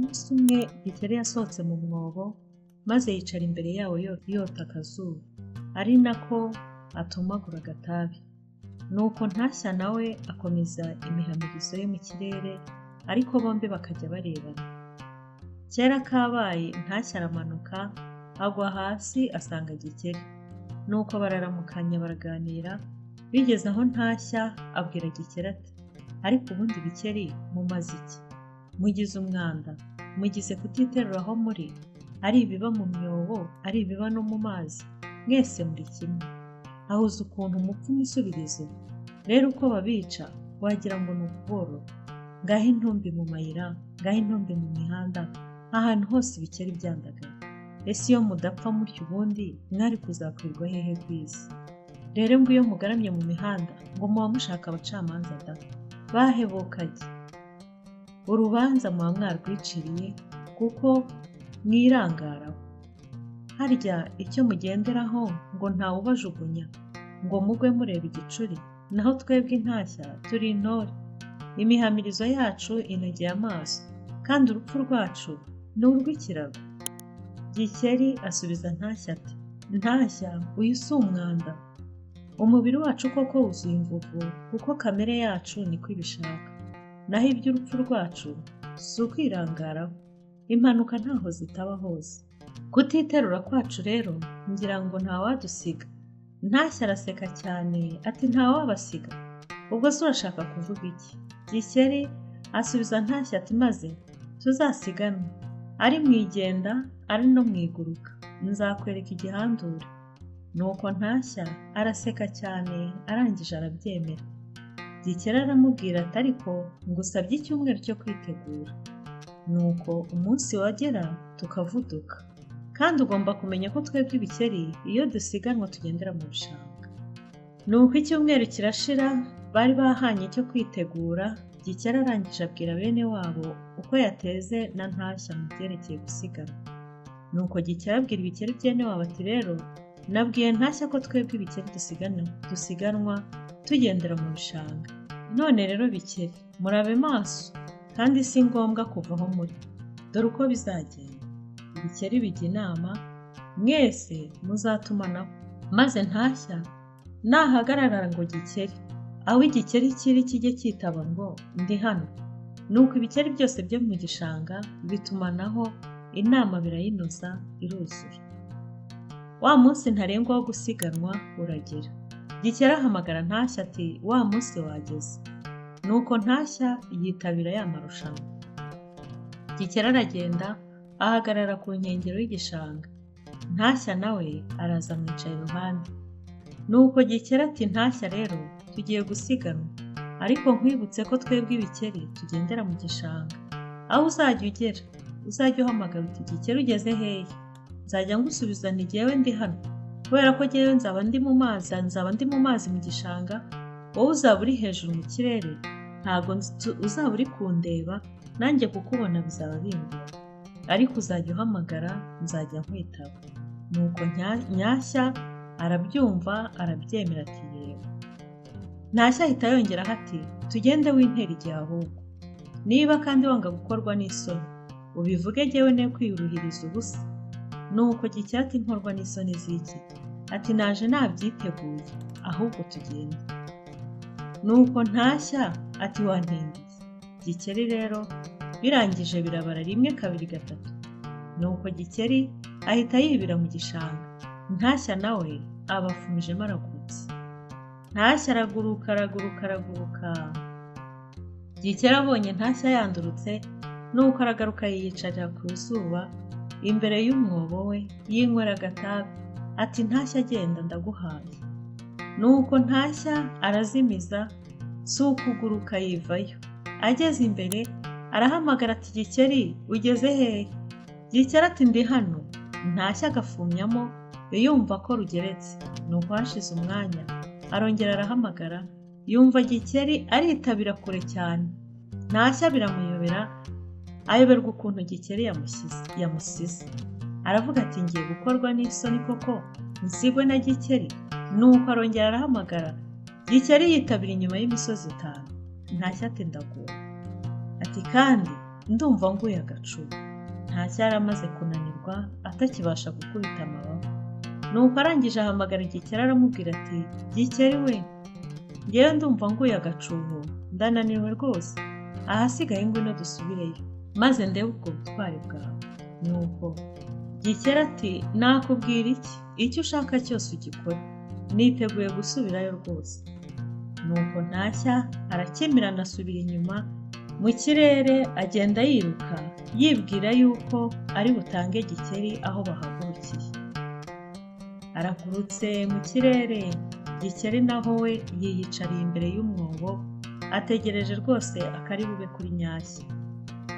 Umunsi umwe Gikeli yasohotse mu mwobo maze yicara imbere yawo yota akazuba, ari nako atumagura agatabi. Nuko Ntashya nawe akomeza imihamirizo yo mu kirere, ariko bombi bakajya barebana. Kera kabaye Ntashya aramanuka agwa hasi asanga Gikeli, nuko bararamukanya baraganira. Bigeze aho Ntashya abwira Gikeli ati: "Ariko ubundi Gikeli mumaze iki? Mugize umwanda, mugize kutiterura aho muri, ari ibiba mu myobo, ari ibiba no mu mazi, mwese muri kimwe. Ahuze ukuntu mupfa umusubirizo, rero uko babica wagira ngo ni ukuborora. Ngaho intumbi mu mayira, ngaho intumbi mu mihanda, ahantu hose ibikeri byandagaye. Ese iyo mudapfa mutyo ubundi mwari kuzakwirwa hehe ku isi? Rero ngo iyo mugaramye mu mihanda ngo muba mushaka abacamanza da, bahebukanye. Urubanza muba mwarwiciriye kuko mwirangaraho. Harya icyo mugenderaho ngo ntawe ubajugunya, ngo mugwe mureba igicuri, naho twebwe Ntashya turi intore. Imihamirizo yacu inogeye amaso, kandi urupfu rwacu ni urw'ikirago." Gikeli asubiza Ntashya ati: "Ntashya, uyu si umwanda. Umubiri wacu koko wuzuye imvuvu, kuko kamere yacu niko ibishaka. Naho iby'urupfu rwacu si ukwirangaraho. Impanuka ntaho zitaba hose. Kutiterura kwacu rero ngira ngo ntawadusiga." Ntashya araseka cyane ati: "Ntawabasiga? Ubwo se urashaka kuvuga iki?" Gikeli asubiza Ntashya ati: "Maze tuzasiganwe, ari mu igenda ari no mu iguruka, nzakwereka igihandure." Nuko Ntashya araseka cyane, arangije arabyemera. Gikeli aramubwira ati: "Ariko ngusabye icyumweru cyo kwitegura. Nuko umunsi wagera tukavuduka, kandi ugomba kumenya ko twebwe ibikeri iyo dusiganwa tugendera mu bishanga." Nuko icyumweru kirashira, bari bahanye cyo kwitegura. Gikeli arangije abwira bene wabo uko yateze na Ntashya mu byerekeye gusiganwa. Nuko Gikeli abwira ibikeri byene wabo ati: "Rero nabwiye Ntashya ko twebwe ibikeri dusiganwa tugendera mu bishanga. None rero bikeri, murabe maso, kandi si ngombwa kuva aho muri. Dore uko bizagenda." Ibikeri bijya inama, mwese muzatumanaho, maze Ntashya nahagarara ngo Gikeli, aho igikeri kiri kijye cyitaba ngo ndi hano. Nuko ibikeri byose byo mu gishanga bitumanaho, inama birayinoza iruzura. Wa munsi ntarengwa wo gusiganwa uragera. Gikeli ahamagara Ntashya ati: "Wa munsi wageze." Nuko Ntashya yitabira ya marushanwa. Gikeli aragenda ahagarara ku nkengero y'igishanga. Ntashya nawe araza amwicaye iruhande. Nuko Gikeli ati: "Ntashya rero tugiye gusiganwa, ariko nkwibutse ko twebwe ibikeri tugendera mu gishanga. Aho uzajya ugera uzajya uhamagara uti: Gikeli ugeze hehe? Nzajya ngusubiza nti jyewe ndi hano, kubera ko jyewe nzaba ndi mu mazi mu gishanga. Wowe uzaba uri hejuru mu kirere, ntabwo uzaba uri kundeba, nanjye kukubona bizaba bingora. Ariko uzajya uhamagara, nzajya nkwitaba." Nuko Ntashya arabyumva arabyemera ati: "Yego." Ntashya ahita yongeraho ati: "Tugende wintera igihe ahubwo. Niba kandi wanga gukorwa n'isoni, ubivuge jyewe ne kwiyuruhiriza ubusa." Nuko Gikeli ati: "Nkorwa n'isoni z'iki?" Ati: "Naje nabyiteguye, ahubwo tugende." Nuko Ntashya ati: "Wantindiye." Gikeli rero birangije birabara 1, 2, 3. Nuko Gikeli ahita yibira mu gishanga. Ntashya nawe abafumijemo aragurutse. Ntashya araguruka. Gikeli abonye Ntashya yandurutse, nuko aragaruka yiyicarira ku zuba imbere y'umwobo we, yinywera agatabi. Ati: "Ntashya agenda ndaguhaye." Nuko Ntashya arazimiza, si ukuguruka yivayo. Ageze imbere arahamagara ati: "Gikeli ugeze hehe?" Gikeli ati: "Ndi hano." Ntashya agafumyamo yumva ko rugeretse. Nuko hashize umwanya arongera arahamagara, yumva Gikeli aritabira kure cyane. Ntashya biramuyobera, ayoberwa ukuntu Gikeli yamusize. Aravuga ati: "Ngiye gukorwa n'isoni koko nsigwe na Gikeli." Nuko arongera arahamagara. Gikeli yitabira inyuma y'imisozi 5. Ntashya ati: "Ndaguwe." Ati: "Kandi ndumva nguye agacuho. Ntashya yari amaze kunanirwa atakibasha gukubita amababa. Nuko arangije ahamagara Gikeli aramubwira ati Gikeli we, ngewe ndumva nguye agacuho, ndananiwe rwose, ahasigaye ngwino dusubireyo maze ndebe ubwo butwari bwawe. Nuko Gikeli ati nakubwira iki, icyo ushaka cyose ugikore, niteguye gusubirayo rwose. Nuko Ntashya arakemirana asubira inyuma mu kirere, agenda yiruka yibwira yuko ari butange Gikeli aho bahagurukiye. Aragurutse mu kirere, Gikeli naho we yiyicariye imbere y'umwobo ategereje rwose akari bube kuri Nyashya.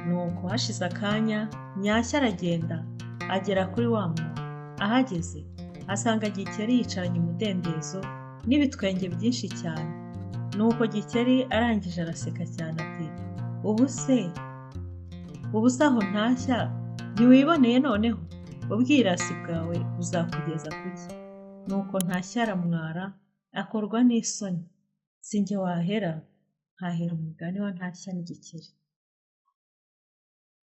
Nuko hashize akanya Nyashya aragenda agera kuri wa mwobo. Ahageze asanga Gikeli yicaranye umudendezo n'ibitwenge byinshi cyane. Nuko Gikeli arangije araseka cyane ati ubu se aho Ntashya ntiwiboneye noneho, ubwirasi bwawe buzakugeza kuki? Nuko Ntashya aramwara akorwa n'isoni. Sinjye wahera, nkahera umugani wa Ntashya n'Igikeli.